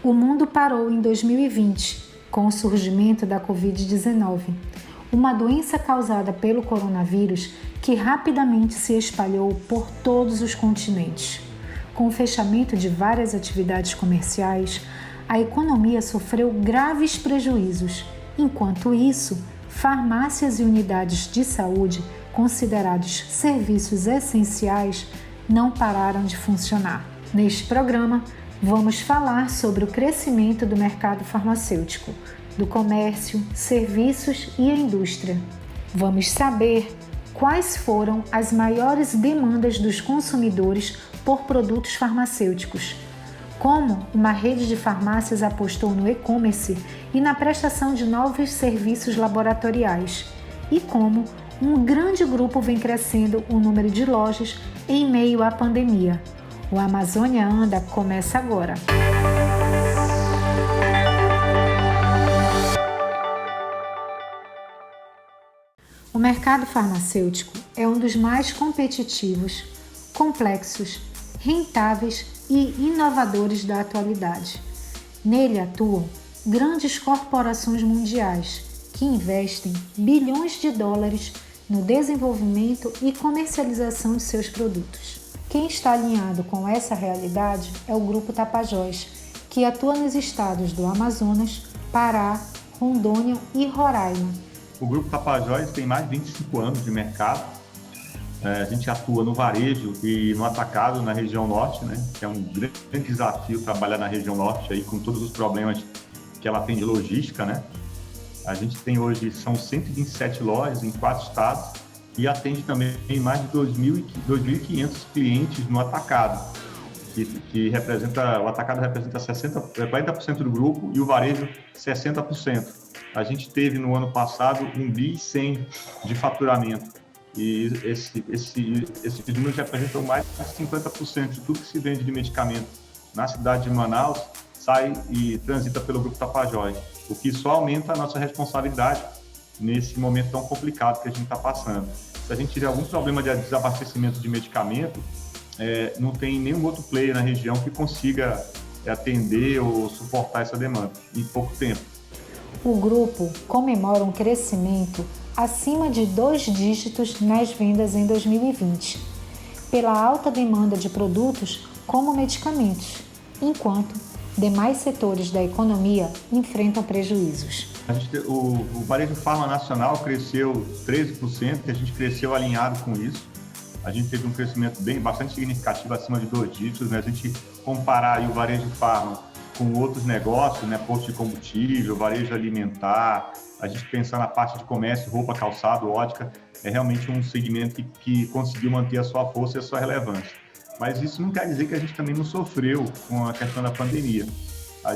O mundo parou em 2020 com o surgimento da Covid-19, uma doença causada pelo coronavírus que rapidamente se espalhou por todos os continentes. Com o fechamento de várias atividades comerciais, a economia sofreu graves prejuízos. Enquanto isso, farmácias e unidades de saúde, considerados serviços essenciais, não pararam de funcionar. Neste programa, vamos falar sobre o crescimento do mercado farmacêutico, do comércio, serviços e a indústria. Vamos saber quais foram as maiores demandas dos consumidores por produtos farmacêuticos, como uma rede de farmácias apostou no e-commerce e na prestação de novos serviços laboratoriais, e como um grande grupo vem crescendo o número de lojas em meio à pandemia. O Amazônia Anda começa agora. O mercado farmacêutico é um dos mais competitivos, complexos, rentáveis e inovadores da atualidade. Nele atuam grandes corporações mundiais que investem bilhões de dólares no desenvolvimento e comercialização de seus produtos. Quem está alinhado com essa realidade é o Grupo Tapajós, que atua nos estados do Amazonas, Pará, Rondônia e Roraima. O Grupo Tapajós tem mais de 25 anos de mercado. A gente atua no varejo e no atacado na região norte, né? Que é um grande desafio trabalhar na região norte aí, com todos os problemas que ela tem de logística, né? A gente tem hoje, são 127 lojas em 4 estados e atende também mais de 2.500 clientes no atacado, que representa, o atacado representa 40% do grupo e o varejo 60%. A gente teve no ano passado 1,1 bi de faturamento. E esses números representam mais de 50% de tudo que se vende de medicamento na cidade de Manaus sai e transita pelo Grupo Tapajós, o que só aumenta a nossa responsabilidade nesse momento tão complicado que a gente está passando. Se a gente tiver algum problema de desabastecimento de medicamento, não tem nenhum outro player na região que consiga atender ou suportar essa demanda em pouco tempo. O grupo comemora um crescimento acima de 2 dígitos nas vendas em 2020, pela alta demanda de produtos como medicamentos, enquanto demais setores da economia enfrentam prejuízos. O varejo farma nacional cresceu 13%, e a gente cresceu alinhado com isso. A gente teve um crescimento bastante significativo, acima de 2 dígitos, né? A gente comparar aí o varejo farma com outros negócios, né? Posto de combustível, varejo alimentar, a gente pensar na parte de comércio, roupa, calçado, ótica, é realmente um segmento que conseguiu manter a sua força e a sua relevância. Mas isso não quer dizer que a gente também não sofreu com a questão da pandemia.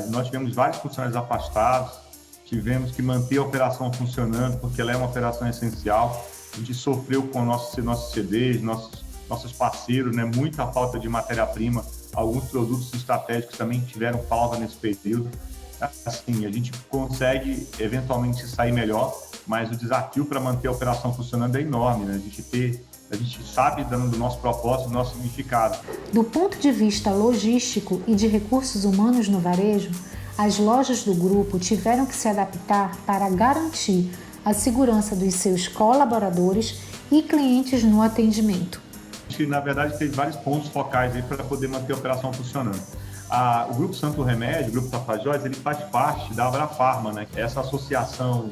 Nós tivemos vários funcionários afastados, tivemos que manter a operação funcionando, porque ela é uma operação essencial. A gente sofreu com nossos CDs, nossos parceiros, né? Muita falta de matéria-prima. Alguns produtos estratégicos também tiveram pausa nesse período. Assim, a gente consegue eventualmente sair melhor, mas o desafio para manter a operação funcionando é enorme, né? A gente sabe do nosso propósito, do nosso significado. Do ponto de vista logístico e de recursos humanos no varejo, as lojas do grupo tiveram que se adaptar para garantir a segurança dos seus colaboradores e clientes no atendimento. A gente, na verdade, teve vários pontos focais aí para poder manter a operação funcionando. O Grupo Santo Remédio, o Grupo Tapajós, ele faz parte da Abrafarma, né? Essa associação,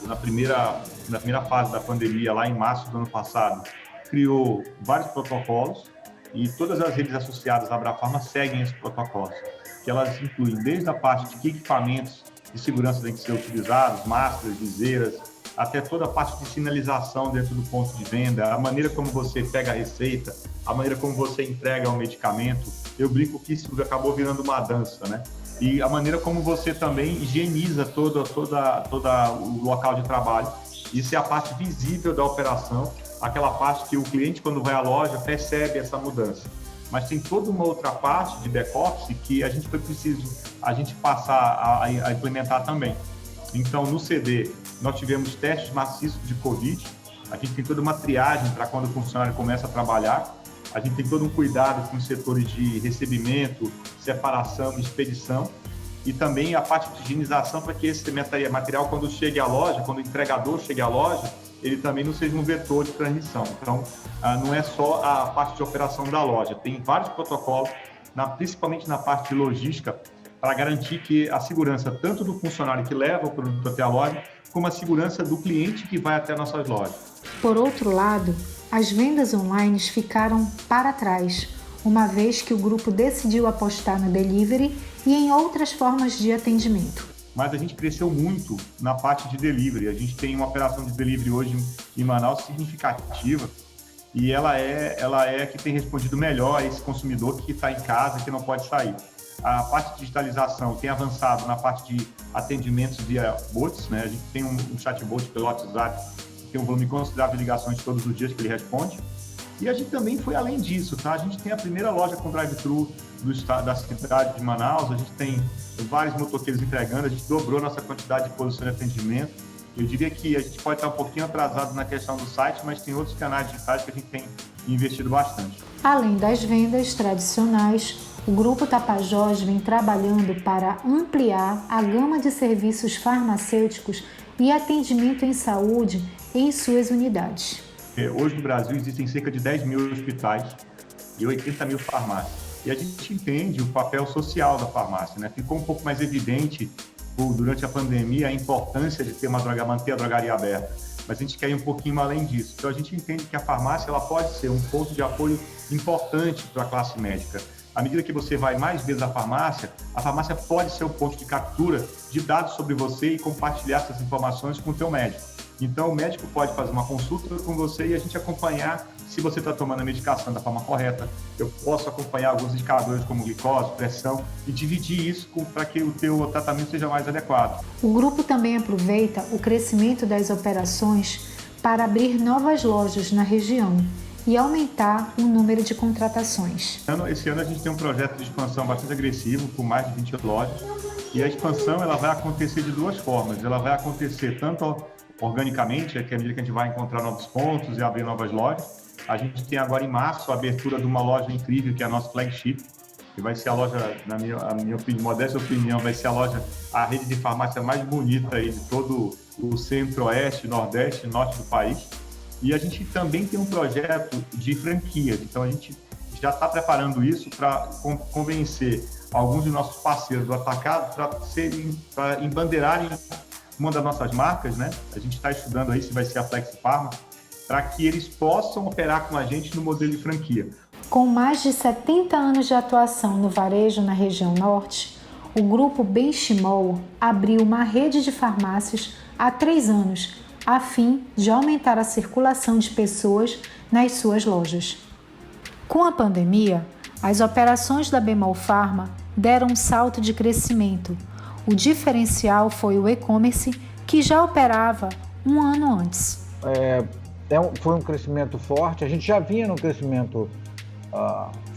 na primeira fase da pandemia, lá em março do ano passado, criou vários protocolos e todas as redes associadas à Abrafarma seguem esses protocolos, que elas incluem desde a parte de que equipamentos de segurança têm que ser utilizados, máscaras, viseiras, até toda a parte de sinalização dentro do ponto de venda, a maneira como você pega a receita, a maneira como você entrega o medicamento. Eu brinco que isso acabou virando uma dança, né? E a maneira como você também higieniza todo o local de trabalho. Isso é a parte visível da operação, aquela parte que o cliente, quando vai à loja, percebe essa mudança. Mas tem toda uma outra parte de back-office que a gente foi preciso passar a implementar também. Então, no CD, nós tivemos testes maciços de Covid, a gente tem toda uma triagem para quando o funcionário começa a trabalhar, a gente tem todo um cuidado com os setores de recebimento, separação e expedição, e também a parte de higienização para que esse material, quando chegue à loja, quando o entregador chegue à loja, ele também não seja um vetor de transmissão. Então, não é só a parte de operação da loja, tem vários protocolos, principalmente na parte de logística, para garantir que a segurança tanto do funcionário que leva o produto até a loja, como a segurança do cliente que vai até nossas lojas. Por outro lado, as vendas online ficaram para trás, uma vez que o grupo decidiu apostar no delivery e em outras formas de atendimento. Mas a gente cresceu muito na parte de delivery. A gente tem uma operação de delivery hoje em Manaus significativa e ela é que tem respondido melhor a esse consumidor que está em casa, que não pode sair. A parte de digitalização tem avançado na parte de atendimentos via bots, né? A gente tem um chatbot pelo WhatsApp, que tem um volume considerável de ligações todos os dias que ele responde. E a gente também foi além disso, tá? A gente tem a primeira loja com drive-thru da cidade de Manaus, a gente tem vários motoqueiros entregando, a gente dobrou nossa quantidade de posições de atendimento. Eu diria que a gente pode estar um pouquinho atrasado na questão do site, mas tem outros canais digitais que a gente tem investido bastante. Além das vendas tradicionais, o Grupo Tapajós vem trabalhando para ampliar a gama de serviços farmacêuticos e atendimento em saúde em suas unidades. Hoje no Brasil existem cerca de 10 mil hospitais e 80 mil farmácias. E a gente entende o papel social da farmácia, né? Ficou um pouco mais evidente durante a pandemia a importância de manter a drogaria aberta. Mas a gente quer ir um pouquinho além disso. Então a gente entende que a farmácia ela pode ser um ponto de apoio importante para a classe médica. À medida que você vai mais vezes à farmácia, a farmácia pode ser o ponto de captura de dados sobre você e compartilhar essas informações com o teu médico. Então, o médico pode fazer uma consulta com você e a gente acompanhar se você está tomando a medicação da forma correta. Eu posso acompanhar alguns indicadores como glicose, pressão e dividir isso para que o teu tratamento seja mais adequado. O grupo também aproveita o crescimento das operações para abrir novas lojas na região e aumentar o número de contratações. Esse ano a gente tem um projeto de expansão bastante agressivo, com mais de 20 lojas. E a expansão ela vai acontecer de duas formas. Ela vai acontecer tanto organicamente, que à medida que a gente vai encontrar novos pontos e abrir novas lojas. A gente tem agora em março a abertura de uma loja incrível, que é a nossa flagship, que vai ser a loja, na minha modesta opinião, vai ser a rede de farmácia mais bonita aí de todo o centro-oeste, nordeste e norte do país. E a gente também tem um projeto de franquias, então a gente já está preparando isso para convencer alguns de nossos parceiros do atacado para embandeirarem uma das nossas marcas, né? A gente está estudando aí se vai ser a Flex Pharma, para que eles possam operar com a gente no modelo de franquia. Com mais de 70 anos de atuação no varejo na região norte, o grupo Benchimol abriu uma rede de farmácias há 3 anos, a fim de aumentar a circulação de pessoas nas suas lojas. Com a pandemia, as operações da Bemol Pharma deram um salto de crescimento. O diferencial foi o e-commerce, que já operava um ano antes. Foi um crescimento forte, a gente já vinha num crescimento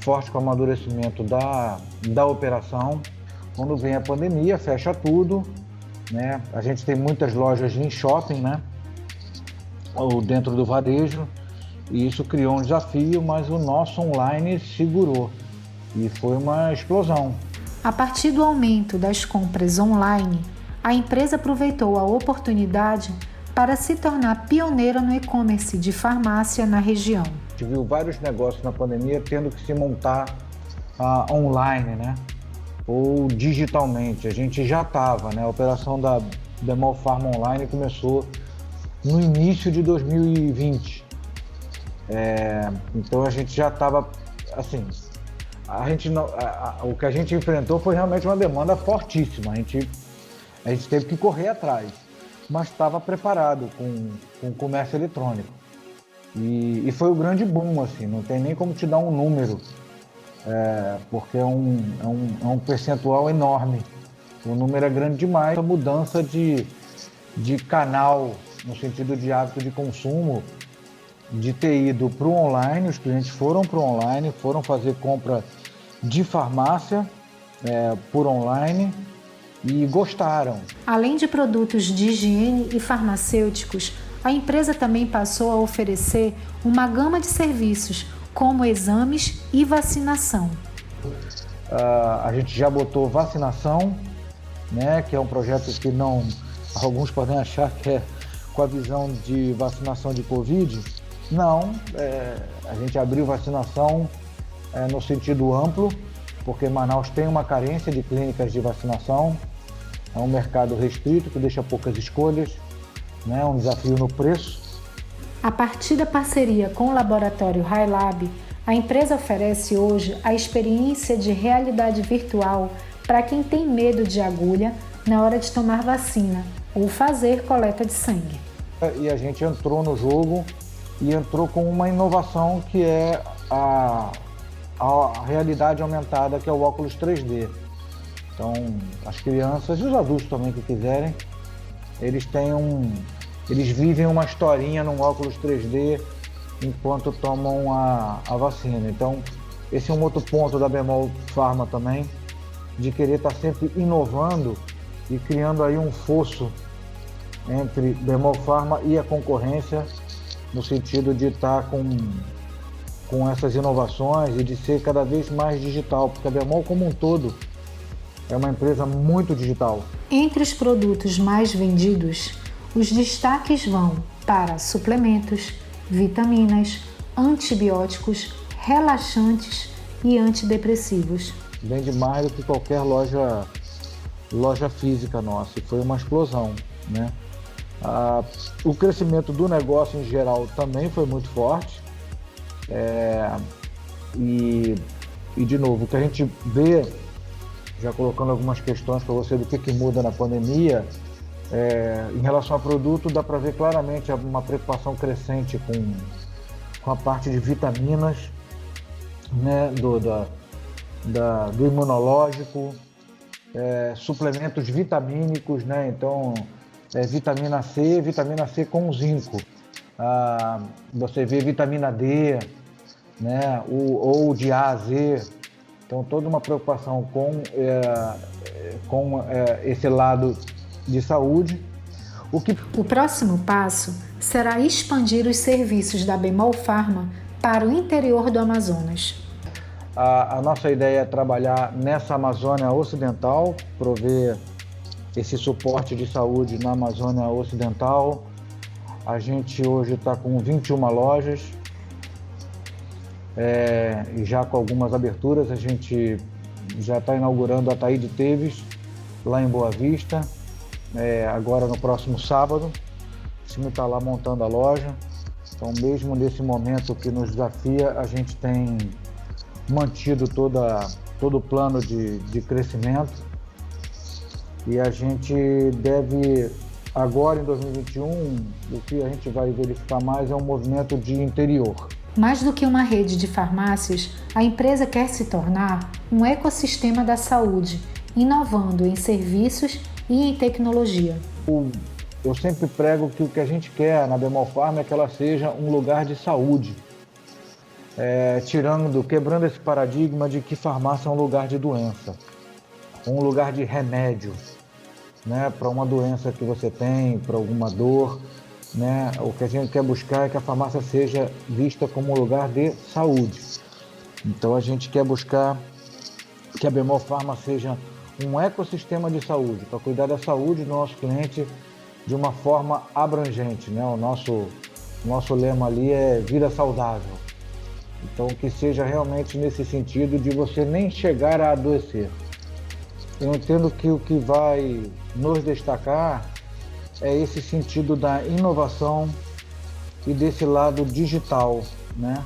forte com o amadurecimento da operação. Quando vem a pandemia, fecha tudo, né? A gente tem muitas lojas em shopping, né? Ou dentro do varejo, e isso criou um desafio, mas o nosso online segurou e foi uma explosão. A partir do aumento das compras online, a empresa aproveitou a oportunidade para se tornar pioneira no e-commerce de farmácia na região. A gente viu vários negócios na pandemia tendo que se montar online, né? Ou digitalmente. A gente já estava, né? A operação da Bemol Pharma Online começou no início de 2020. Então a gente já estava, assim, o que a gente enfrentou foi realmente uma demanda fortíssima. A gente teve que correr atrás, mas estava preparado com o comércio eletrônico. E foi o grande boom, assim, não tem nem como te dar um número, porque é um percentual enorme. O número é grande demais. A mudança de canal, no sentido de hábito de consumo, de ter ido para o online, os clientes foram para o online, foram fazer compra de farmácia por online e gostaram. Além de produtos de higiene e farmacêuticos, a empresa também passou a oferecer uma gama de serviços, como exames e vacinação. A gente já botou vacinação, né? Que é um projeto que não, alguns podem achar que é com a visão de vacinação de Covid. Não, a gente abriu vacinação no sentido amplo, porque Manaus tem uma carência de clínicas de vacinação, é um mercado restrito que deixa poucas escolhas, né? Um desafio no preço. A partir da parceria com o laboratório HiLab, a empresa oferece hoje a experiência de realidade virtual para quem tem medo de agulha na hora de tomar vacina ou fazer coleta de sangue. E a gente entrou no jogo e entrou com uma inovação que é a realidade aumentada, que é o óculos 3D. Então, as crianças e os adultos também que quiserem, eles vivem uma historinha num óculos 3D enquanto tomam a vacina. Então, esse é um outro ponto da Bemol Pharma também, de querer estar sempre inovando e criando aí um fosso entre Bemol Pharma e a concorrência, no sentido de estar com essas inovações e de ser cada vez mais digital, porque a Bemol como um todo é uma empresa muito digital. Entre os produtos mais vendidos, os destaques vão para suplementos, vitaminas, antibióticos, relaxantes e antidepressivos. Vende mais do que qualquer loja física nossa, e foi uma explosão, né? O crescimento do negócio em geral também foi muito forte, e de novo, o que a gente vê, já colocando algumas questões para você do que muda na pandemia, em relação ao produto, dá para ver claramente uma preocupação crescente com a parte de vitaminas, né, do imunológico, suplementos vitamínicos, né, então vitamina C com zinco, você vê vitamina D, né, ou de A a Z, então toda uma preocupação com esse lado de saúde. O próximo passo será expandir os serviços da Bemol Pharma para o interior do Amazonas. A nossa ideia é trabalhar nessa Amazônia Ocidental, prover esse suporte de saúde na Amazônia Ocidental. A gente hoje está com 21 lojas, e já com algumas aberturas. A gente já está inaugurando a Ataíde Teves, lá em Boa Vista, agora no próximo sábado. O time está lá montando a loja. Então, mesmo nesse momento que nos desafia, a gente tem mantido todo o plano de crescimento, e a gente deve, agora em 2021, o que a gente vai verificar mais é um movimento de interior. Mais do que uma rede de farmácias, a empresa quer se tornar um ecossistema da saúde, inovando em serviços e em tecnologia. Eu sempre prego que o que a gente quer na Bemol Pharma é que ela seja um lugar de saúde, quebrando esse paradigma de que farmácia é um lugar de doença, um lugar de remédio, né, para uma doença que você tem, para alguma dor, né? O que a gente quer buscar é que a farmácia seja vista como um lugar de saúde. Então a gente quer buscar que a Bemol Pharma seja um ecossistema de saúde, para cuidar da saúde do nosso cliente de uma forma abrangente, né? O nosso lema ali é vida saudável. Então, que seja realmente nesse sentido de você nem chegar a adoecer. Eu entendo que o que vai nos destacar é esse sentido da inovação e desse lado digital, né?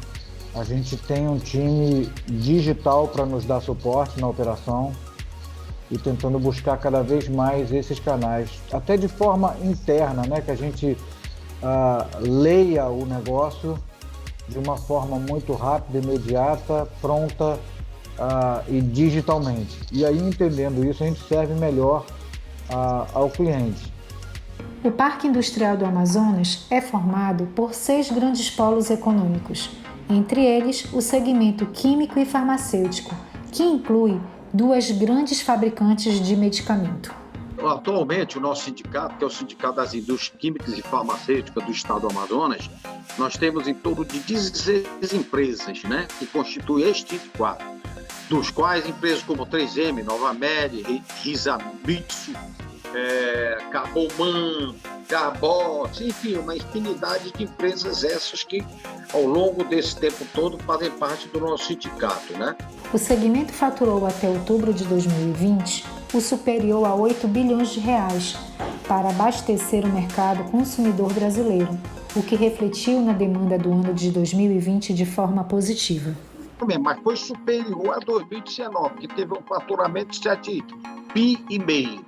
A gente tem um time digital para nos dar suporte na operação e tentando buscar cada vez mais esses canais, até de forma interna, né? Que a gente leia o negócio de uma forma muito rápida, imediata, pronta e digitalmente. E aí, entendendo isso, a gente serve melhor ao cliente. O Parque Industrial do Amazonas é formado por 6 grandes polos econômicos, entre eles o segmento químico e farmacêutico, que inclui 2 grandes fabricantes de medicamento. Atualmente, o nosso sindicato, que é o Sindicato das Indústrias Químicas e Farmacêuticas do Estado do Amazonas, nós temos em torno de 16 empresas, né, que constituem este quadro. dos quais empresas como 3M, Novamed, Hisamitsu, Carboman, Garbos, enfim, uma infinidade de empresas essas que, ao longo desse tempo todo, fazem parte do nosso sindicato, né? O segmento faturou até outubro de 2020 o superior a 8 bilhões de reais para abastecer o mercado consumidor brasileiro, o que refletiu na demanda do ano de 2020 de forma positiva. Mas foi superior a 2019, que teve um faturamento de 7,5 bi.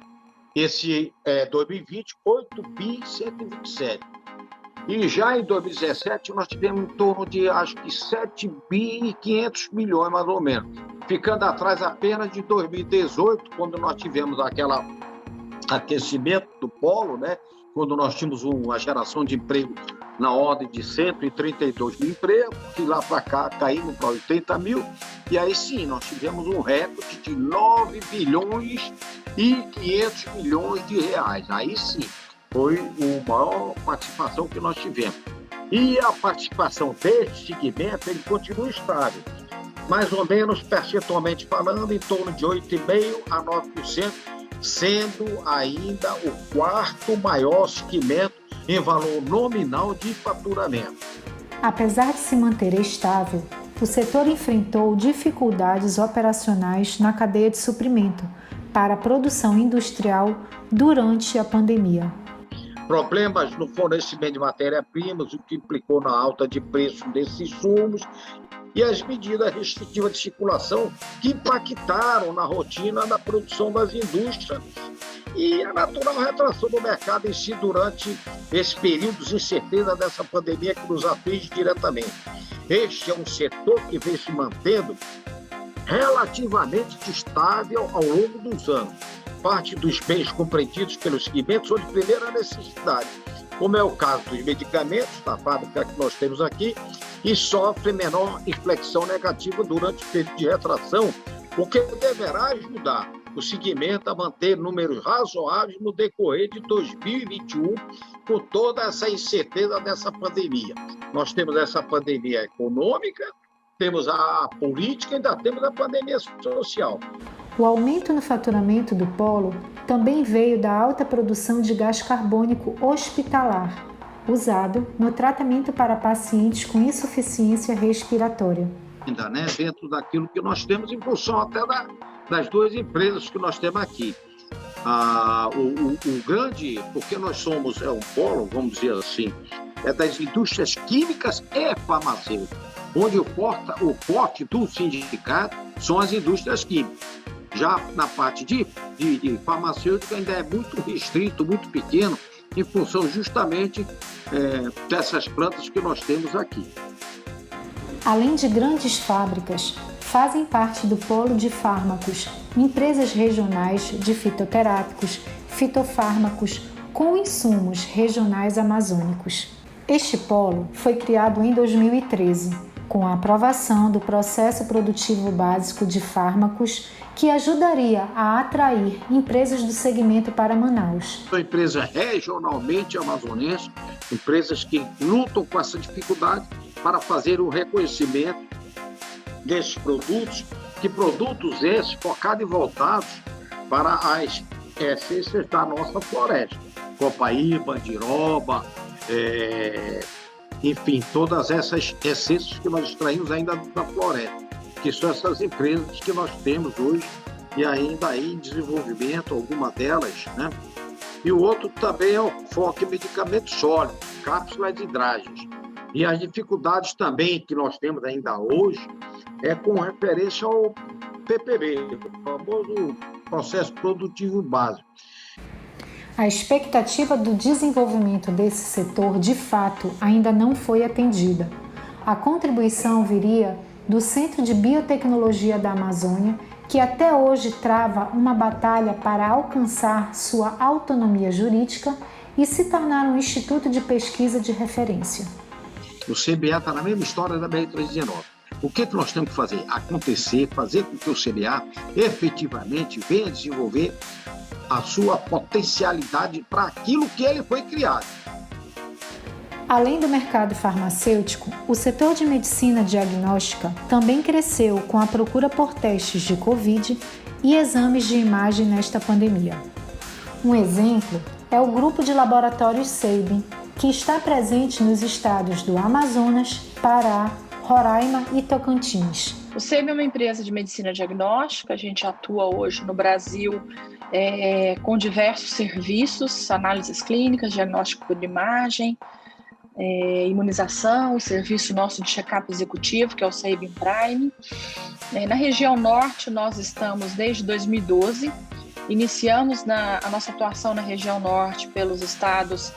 Esse 2020, 8 bi 127. E já em 2017, nós tivemos em torno de, acho que 7 bi e 500 milhões, mais ou menos. Ficando atrás apenas de 2018, quando nós tivemos aquele aquecimento do polo, né? Quando nós tínhamos uma geração de emprego na ordem de 132 mil empregos, que lá para cá caímos para 80 mil, e aí sim, nós tivemos um recorde de 9 bilhões e 500 milhões de reais. Aí sim, foi a maior participação que nós tivemos. E a participação deste segmento, ele continua estável, mais ou menos, percentualmente falando, em torno de 8,5% a 9%, sendo ainda o quarto maior segmento em valor nominal de faturamento. Apesar de se manter estável, o setor enfrentou dificuldades operacionais na cadeia de suprimento para a produção industrial durante a pandemia. Problemas no fornecimento de matérias-primas, o que implicou na alta de preço desses insumos, e as medidas restritivas de circulação que impactaram na rotina da produção das indústrias e a natural retração do mercado em si durante esse período de incerteza dessa pandemia que nos aflige diretamente. Este é um setor que vem se mantendo relativamente estável ao longo dos anos. Parte dos bens compreendidos pelos segmentos são de primeira necessidade, como é o caso dos medicamentos, da fábrica que nós temos aqui, e sofre menor inflexão negativa durante o período de retração, o que deverá ajudar o segmento a manter números razoáveis no decorrer de 2021, com toda essa incerteza dessa pandemia. Nós temos essa pandemia econômica, temos a política e ainda temos a pandemia social. O aumento no faturamento do polo também veio da alta produção de gás carbônico hospitalar, usado no tratamento para pacientes com insuficiência respiratória. Ainda, né, dentro daquilo que nós temos, em função até das duas empresas que nós temos aqui. O grande, porque nós somos um polo, vamos dizer assim, é das indústrias químicas e farmacêuticas, onde o forte do sindicato são as indústrias químicas. Já na parte de farmacêutica ainda é muito restrito, muito pequeno, em função justamente dessas plantas que nós temos aqui. Além de grandes fábricas, fazem parte do polo de fármacos, empresas regionais de fitoterápicos, fitofármacos com insumos regionais amazônicos. Este polo foi criado em 2013, com a aprovação do processo produtivo básico de fármacos, que ajudaria a atrair empresas do segmento para Manaus. São empresas regionalmente amazonenses, empresas que lutam com essa dificuldade para fazer o reconhecimento desses produtos, que produtos esses focados e voltados para as essências da nossa floresta. Copaíba, Andiroba, enfim, todas essas essências que nós extraímos ainda da floresta, que são essas empresas que nós temos hoje e ainda aí em desenvolvimento, alguma delas, né? E o outro também é o foco em medicamentos sólidos, cápsulas e hidrágeos. E as dificuldades também que nós temos ainda hoje é com referência ao PPB, o famoso processo produtivo básico. A expectativa do desenvolvimento desse setor, de fato, ainda não foi atendida. A contribuição viria do Centro de Biotecnologia da Amazônia, que até hoje trava uma batalha para alcançar sua autonomia jurídica e se tornar um instituto de pesquisa de referência. O CBA está na mesma história da BR-319. O que nós temos que fazer? Acontecer, fazer com que o CBA efetivamente venha desenvolver a sua potencialidade para aquilo que ele foi criado. Além do mercado farmacêutico, o setor de medicina diagnóstica também cresceu com a procura por testes de Covid e exames de imagem nesta pandemia. Um exemplo é o grupo de laboratórios Sabin, que está presente nos estados do Amazonas, Pará, Roraima e Tocantins. O Sabin é uma empresa de medicina diagnóstica, a gente atua hoje no Brasil com diversos serviços, análises clínicas, diagnóstico por imagem, imunização, o serviço nosso de check-up executivo, que é o Sabin Prime. Na região norte, nós estamos desde 2012, iniciamos a nossa atuação na região norte pelos estados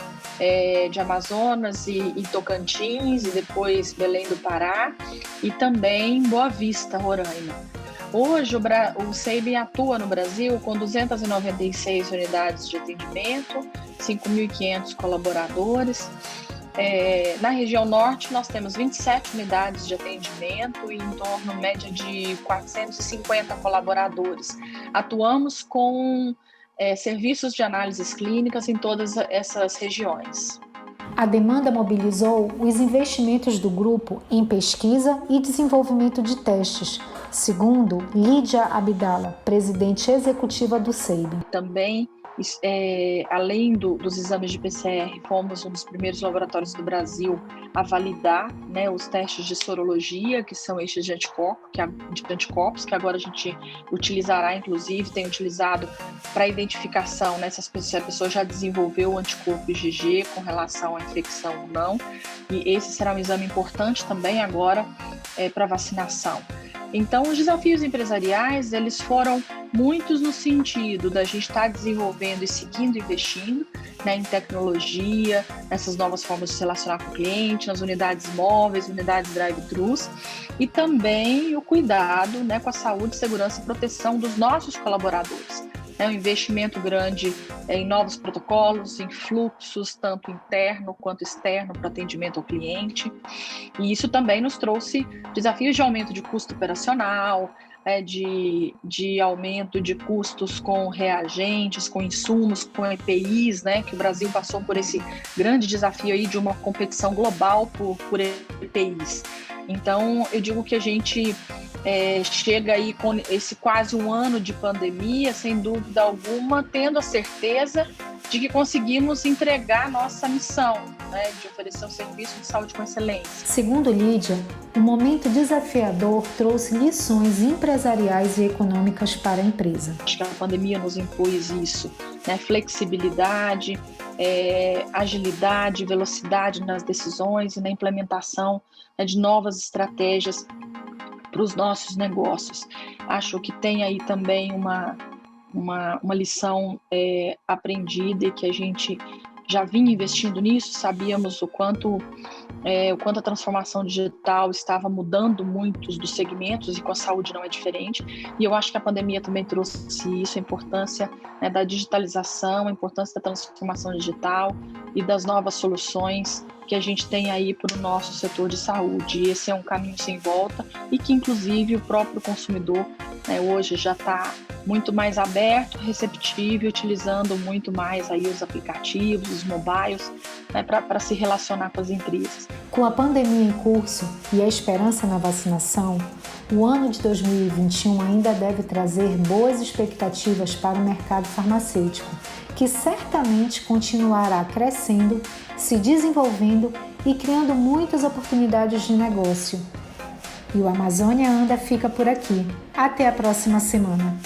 de Amazonas e Tocantins, e depois Belém do Pará, e também Boa Vista, Roraima. Hoje, o Sabin atua no Brasil com 296 unidades de atendimento, 5.500 colaboradores. Na região norte, nós temos 27 unidades de atendimento e em torno, média, de 450 colaboradores. Atuamos com serviços de análises clínicas em todas essas regiões. A demanda mobilizou os investimentos do grupo em pesquisa e desenvolvimento de testes, segundo Lídia Abdala, presidente executiva do Sabin. Também, além dos exames de PCR, fomos um dos primeiros laboratórios do Brasil a validar, os testes de sorologia, que são estes de anticorpos, que agora a gente utilizará, inclusive, tem utilizado para identificação, se a pessoa já desenvolveu o anticorpo IgG com relação à infecção ou não. E esse será um exame importante também agora para vacinação. Então, os desafios empresariais, eles foram muitos no sentido da gente estar desenvolvendo e seguindo investindo em tecnologia, nessas novas formas de se relacionar com o cliente, nas unidades móveis, unidades drive-thrus, e também o cuidado com a saúde, segurança e proteção dos nossos colaboradores. Um investimento grande em novos protocolos, em fluxos, tanto interno quanto externo, para atendimento ao cliente. E isso também nos trouxe desafios de aumento de custo operacional, de aumento de custos com reagentes, com insumos, com EPIs, que o Brasil passou por esse grande desafio aí de uma competição global por EPIs. Então, eu digo que a gente chega aí com esse quase um ano de pandemia, sem dúvida alguma, tendo a certeza de que conseguimos entregar nossa missão, de oferecer um serviço de saúde com excelência. Segundo Lídia, o momento desafiador trouxe lições empresariais e econômicas para a empresa. Acho que a pandemia nos impôs isso, flexibilidade, agilidade, velocidade nas decisões e na implementação de novas estratégias para os nossos negócios. Acho que tem aí também uma lição aprendida e que a gente já vinha investindo nisso, sabíamos o quanto a transformação digital estava mudando muitos dos segmentos, e com a saúde não é diferente. E eu acho que a pandemia também trouxe isso, a importância da digitalização, a importância da transformação digital e das novas soluções que a gente tem aí para o nosso setor de saúde. E esse é um caminho sem volta e que, inclusive, o próprio consumidor hoje já está muito mais aberto, receptivo, utilizando muito mais aí os aplicativos, os mobiles, para se relacionar com as empresas. Com a pandemia em curso e a esperança na vacinação, o ano de 2021 ainda deve trazer boas expectativas para o mercado farmacêutico, que certamente continuará crescendo, se desenvolvendo e criando muitas oportunidades de negócio. E o Amazônia Anda fica por aqui. Até a próxima semana.